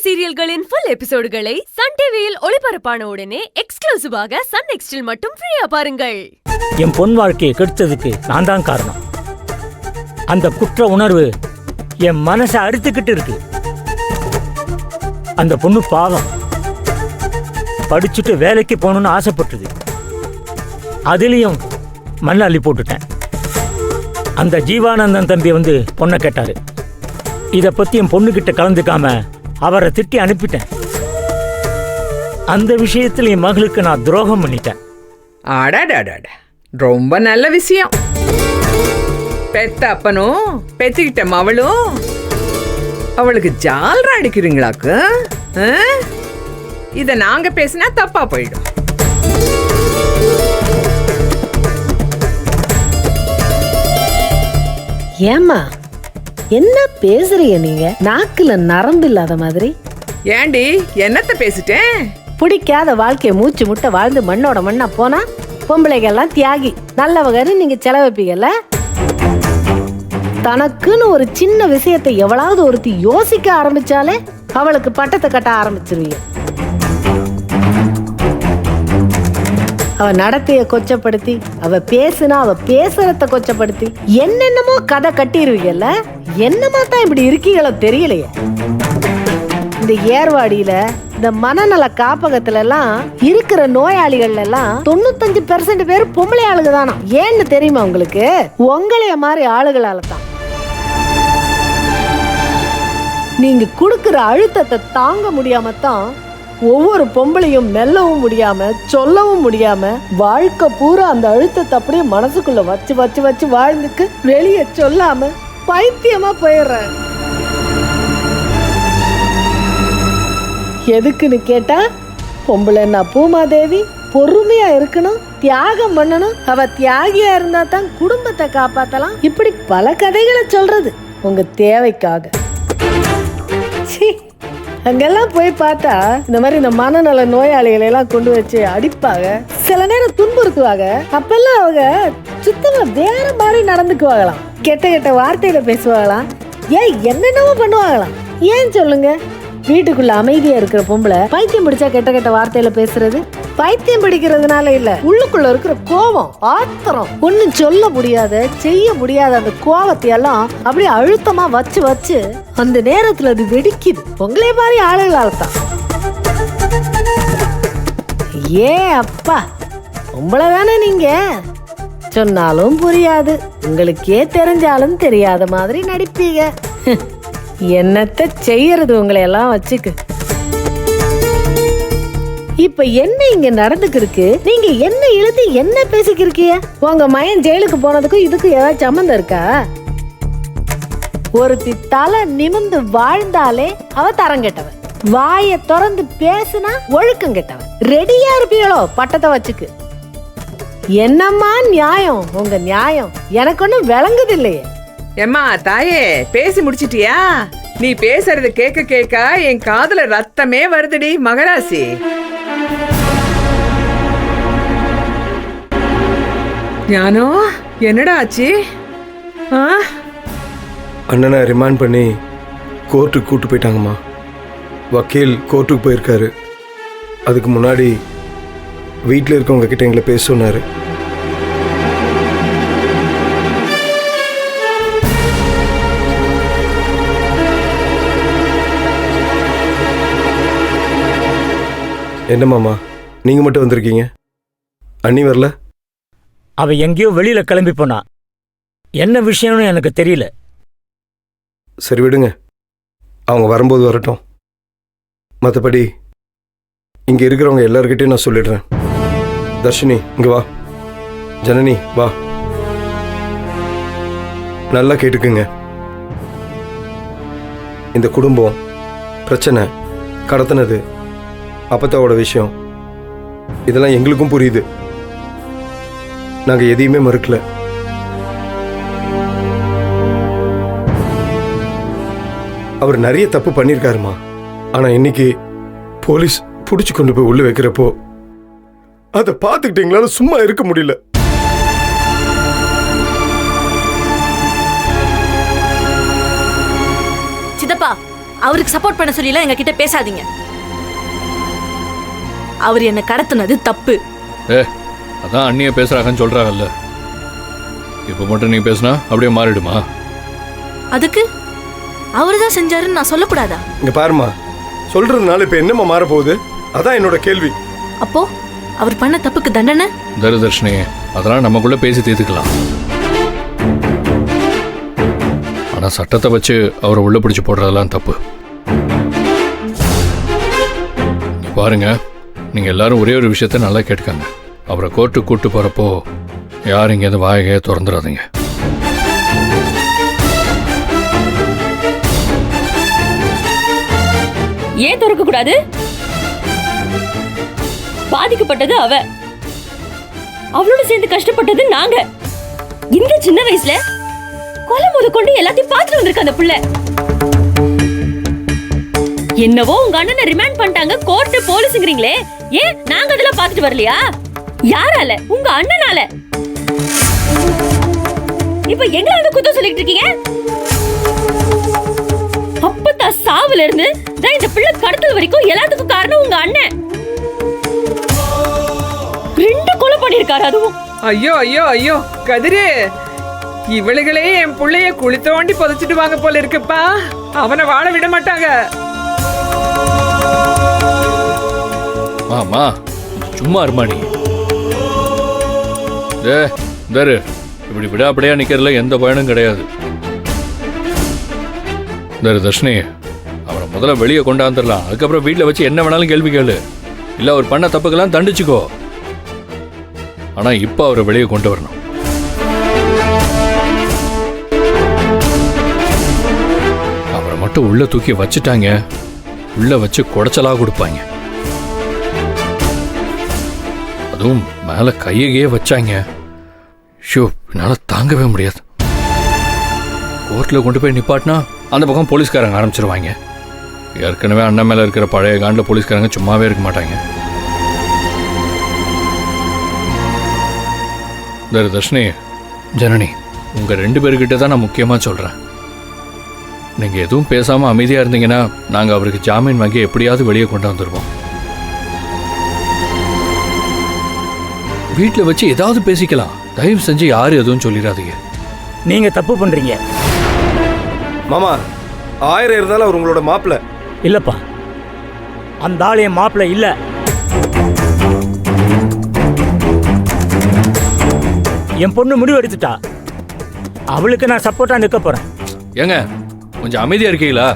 சீரியல்களின் full எபிசோடுகளை Sun டிவியில் ஒளிபரப்பான உடனே எக்ஸ்க்ளூசிவாக சன் நெக்ஸ்டில் மட்டும் ஃப்ரீயா பாருங்கள். என் பொன் வாழ்க்கையை கெடுத்ததுக்கு நான் தான் காரணம். அந்த குற்ற உணர்வு என் மனசை அறுத்துக்கிட்டு இருக்கு. அந்த பொண்ணு பாவம், படிச்சுட்டு வேலைக்கு போகணும்னு ஆசைப்பட்டது. அதுலேயும் மண்ணை அள்ளி போட்டுட்டேன். அந்த ஜீவானந்தன் தம்பி வந்து பொண்ணை கேட்டாரு. இதை பற்றி என் பொண்ணுக்கிட்ட கலந்துக்காம அவரை திட்டி அனுப்பிட்டேன். அந்த விஷயத்தில் என் மகளுக்கு நான் துரோகம் பண்ணிட்டேன். ஆடாடாடாடா, ரொம்ப நல்ல விஷயம். பெத்த அப்பனும் பெத்துக்கிட்ட மவளும் அவளுக்கு ஜால்ரா அடிக்கிறீங்களாக்கு. இத நாங்க பேசினா தப்பா போயிடும். ஏம்மா என்ன பேசுறீங்க நீங்க? நாக்குல நரம்பு இல்லாத மாதிரி. ஏண்டி என்னத்த பேசிட்டேன்? பிடிக்காத வாழ்க்கைய மூச்சு முட்டை வாழ்ந்து மண்ணோட மண்ணா போனா பொம்பளைகள்லாம் தியாகி நல்லவகன்னு நீங்க செலவைப்பீங்கல்ல. தனக்குன்னு ஒரு சின்ன விஷயத்தை எவ்வளவு ஒருத்தி யோசிக்க ஆரம்பிச்சாலே அவளுக்கு பட்டத்தை கட்ட ஆரம்பிச்சிருவீங்க. அவ நடத்தைய கொச்சப்படுத்தி, அவ பேசுனா அவ பேசுறத கொச்சப்படுத்தி என்னென்னமோ கதை கட்டிடுவீங்கல்ல. என்னமா தான் இப்படி இருக்கீங்களோ தெரியலையே. இந்த ஏர்வாடியில இந்த மனநல காப்பகத்துல எல்லாம் இருக்கிற நோயாளிகள் எல்லாம் 95% பேர் பொம்பளை ஆளுங்க தானா. ஏன்னு தெரியுமா உங்களுக்கு? உங்களைய மாதிரி ஆளுகளால தான். நீங்க கொடுக்கிற அழுத்தத்தை தாங்க முடியாம தான் ஒவ்வொரு பொம்பளையும் மெல்லவும் முடியாம சொல்லவும் முடியாம வாழ்க்கை பூரா அந்த அழுத்தத்தை அப்படியே மனசுக்குள்ள வச்சு வச்சு வச்சு வாழ்ந்துக்கு வெளியே சொல்லாம பைத்தியமா போயிடுறேன். எதுக்குன்னு கேட்டா, பொம்பளைன்னா பூமாதேவி பொறுமையா இருக்கணும், தியாகம் பண்ணணும். அவ தியாகியா இருந்தா தான் குடும்பத்தை காப்பாத்தலாம். இப்படி பல கதைகளை சொல்றது உங்க தேவைக்காக. அங்கெல்லாம் போய் பார்த்தா இந்த மாதிரி இந்த மனநல நோயாளிகளை எல்லாம் கொண்டு வச்சு அடிப்பாங்க, சில நேரம் துன்புறுத்துவாங்க. அப்பெல்லாம் அவங்க சுத்தமா வேற மாதிரி நடந்துக்குவாங்களாம், கெட்ட கெட்ட வார்த்தையில பேசுவாங்களாம், ஏன் என்னென்னவோ பண்ணுவாங்களாம். ஏன் சொல்லுங்க? வீட்டுக்குள்ள அமைதியா இருக்கிற பொம்பளை பைத்தியம் பிடிச்சா கெட்ட கெட்ட வார்த்தையில பேசுறது பைத்தியம் பிடிக்கிறதுனால இல்ல, உள்ளுக்குள்ள இருக்கிற கோபம், ஆத்திரம், ஒன்னும் சொல்ல முடியாத செய்ய முடியாத அந்த கோபத்தை எல்லாம் அப்படியே அழுத்தமா வச்சு வச்சு அந்த நேரத்துல அது வெடிக்குது. உங்களே மாதிரி ஆளுகளால தான். ஏ அப்பா, பொம்பளை தானே நீங்க, சொன்னாலும் புரியாது, உங்களுக்கே தெரிஞ்சாலும் தெரியாத மாதிரி நடிப்பீங்க. என்னத்த செய்யறது உங்களை எல்லாம் வச்சுக்கு. இப்ப என்ன இங்க நடந்துக்கிருக்கு? நீங்க என்ன இழுத்து என்ன பேசிக்கிருக்கீங்க? உங்க மயன் ஜெயிலுக்கு போனதுக்கும் இதுக்கு ஏதாவது சம்மந்தம் இருக்கா? ஒருத்தி தலை நிமிந்து வாழ்ந்தாலே அவ தரங்கெட்டவன், வாய திறந்து பேசுனா ஒழுக்கம் கெட்டவன். ரெடியா இருப்பீங்களோ பட்டத்தை வச்சுக்கு? என்னம்மா நியாயம் உங்க நியாயம்? எனக்கு ஒன்னும் விளங்குது இல்லையே. எம்மா தாயே, பேசி முடிச்சிட்டியா? நீ பேசுறத கேட்க கேட்க என் காதுல ரத்தமே வருதுடி மகராசி. ஞானோ, என்னடா ஆச்சு? அண்ணனை ரிமாண்ட் பண்ணி கோர்ட்டுக்கு கூட்டு போயிட்டாங்கம்மா. வக்கீல் கோர்ட்டுக்கு போயிருக்காரு. அதுக்கு முன்னாடி வீட்டில் இருக்கவங்க கிட்ட எங்களை பேச சொன்னாரு. என்ன மாமா, நீங்க மட்டும் வந்திருக்கீங்க, அண்ணி வரல? அவ எங்கேயோ வெளியில கிளம்பி போனா, என்ன விஷயம்னு எனக்கு தெரியல. சரி விடுங்க, அவங்க வரும்போது வரட்டும். மற்றபடி இங்க இருக்கிறவங்க எல்லார்கிட்டையும் நான் சொல்லிடுறேன். தர்ஷினி இங்க வா, ஜனனி வா, நல்லா கேட்டுக்குங்க. இந்த குடும்பம் பிரச்சனை, கடத்தினது, அப்பத்தாவோட விஷயம், இதெல்லாம் எங்களுக்கும் புரியுது. நாங்க எதையுமே மறுக்கல. அவர் நிறைய தப்பு பண்ணிருக்காருமா. ஆனா இன்னைக்கு போலீஸ் புடிச்சு கொண்டு போய் உள்ள வைக்கிறப்போ அதை பார்த்துக்கிட்டு எங்களால சும்மா இருக்க முடியல. சித்தப்பா, அவருக்கு சப்போர்ட் பண்ண சொல்லிலாம் எங்க கிட்ட பேசாதீங்க. அவர் என்ன கடத்தினது தப்பு. அதான் அண்ணிய பேசுறாங்கன்னு சொல்றாங்கல்ல. இப்ப மட்டும் நீ பேசினா அப்படியே மாறிடுமா? அதுக்கு அவருதான் செஞ்சாருன்னு நான் சொல்லக்கூடாதா? இங்க பாருமா, சொல்றதுனால இப்ப என்னம்மா மாற போகுது? அதான் என்னோட கேள்வி. அப்போ அவர் பண்ண தப்புக்கு தண்டனை? தர்ஷினி, அதெல்லாம் நமக்குள்ள பேசி தீர்த்துக்கலாம். ஆனா சட்டத்தை வச்சு அவரை உள்ள பிடிச்சு போடுறதெல்லாம் தப்பு. பாருங்க, நீங்க எல்லாரும் ஒரே ஒரு விஷயத்த நல்லா கேட்டுக்காங்க. அவரை கோர்ட்டுக்கு கூட்டு போறப்போ யாரும் இங்கேருந்து வாயகைய திறந்துடாதீங்க. ஏன் திறக்க கூடாது? பாதிக்கப்பட்டது அவளோட சேர்ந்து கஷ்டப்பட்டது நாங்க. இந்த சின்ன வயசுல கொலை முத கொண்டு எல்லாத்தையும் பார்த்துட்டு வந்திருக்க அந்த புள்ள. என்னவோ உங்க அண்ணனை ரிமாண்ட் பண்ணிட்டாங்க, கோர்ட் போலீஸ்ங்கறீங்களே, ஏன் நாங்க அதெல்லாம் பார்த்துட்டு வரலையா? யாரால? உங்க அண்ணனால. இப்ப எங்களை வந்து குத்தம் சொல்லிட்டு இருக்கீங்க. அப்பத்தா சாவுல இருந்து இந்த பிள்ளை கடத்தல் வரைக்கும் எல்லாத்துக்கும் காரணம் உங்க அண்ணன். 2 கொலை பண்ணிருக்காரு. அதுவும் ஐயோ ஐயோ ஐயோ கதிரு, இவளுகளே என் புள்ளைய குழி தோண்டி புதைச்சிட்டு வாங்க போல இருக்குப்பா. அவனை வாழ விட மாட்டாங்க. ஆமா, சும்மா இருமாடி. இப்படி விடாப்படியா நிக்கிறதுல எந்த பயனும் கிடையாது. தர்ஷினி, அவரை முதல்ல வெளியே கொண்டாந்துடலாம். அதுக்கப்புறம் வீட்டில் வச்சு என்ன வேணாலும் கேள்வி கேளு. இல்ல அவர் பண்ண தப்புக்கெல்லாம் தண்டிச்சுக்கோ. ஆனா இப்ப அவரை வெளியே கொண்டு வரணும். அவரை மட்டும் உள்ள தூக்கி வச்சுட்டாங்க, உள்ள வச்சு குடைச்சலா கொடுப்பாங்க. அதுவும் மேல கையையே வச்சாங்க. ஷோ, என்னால தாங்கவே முடியாது. கோர்ட்ல கொண்டு போய் நிப்பாட்டினா அந்த பக்கம் போலீஸ்காரங்க ஆரம்பிச்சிருவாங்க. ஏற்கனவே அண்ணன் மேல இருக்கிற பழைய காண்டில் போலீஸ்காரங்க சும்மாவே இருக்க மாட்டாங்க. தர்ஷினி, ஜனனி, உங்க 2 பேர்கிட்ட தான் நான் முக்கியமா சொல்றேன். நீங்க எதுவும் பேசாம அமைதியா இருந்தீங்கன்னா நாங்க அவருக்கு ஜாமீன் வாங்கி எப்படியாவது வெளியே கொண்டு வந்துருவோம். வீட்டில் வச்சு ஏதாவது பேசிக்கலாம். தயவு செஞ்சு யாரும் எதுவும் சொல்லிடாதீங்க. நீங்க தப்பு பண்றீங்க. மாமா, 1000 இருந்தாலும் அவர் உங்களோட மாப்பிள்ள இல்லப்பா, அந்த ஆள் என் மாப்பிள்ள இல்ல. என் பொண்ணு முடிவு எடுத்துட்டா. அவளுக்கு நான் சப்போர்ட்டா நிற்க போறேன். ஏங்க, கொஞ்சம் அமைதியா இருக்கீங்களா?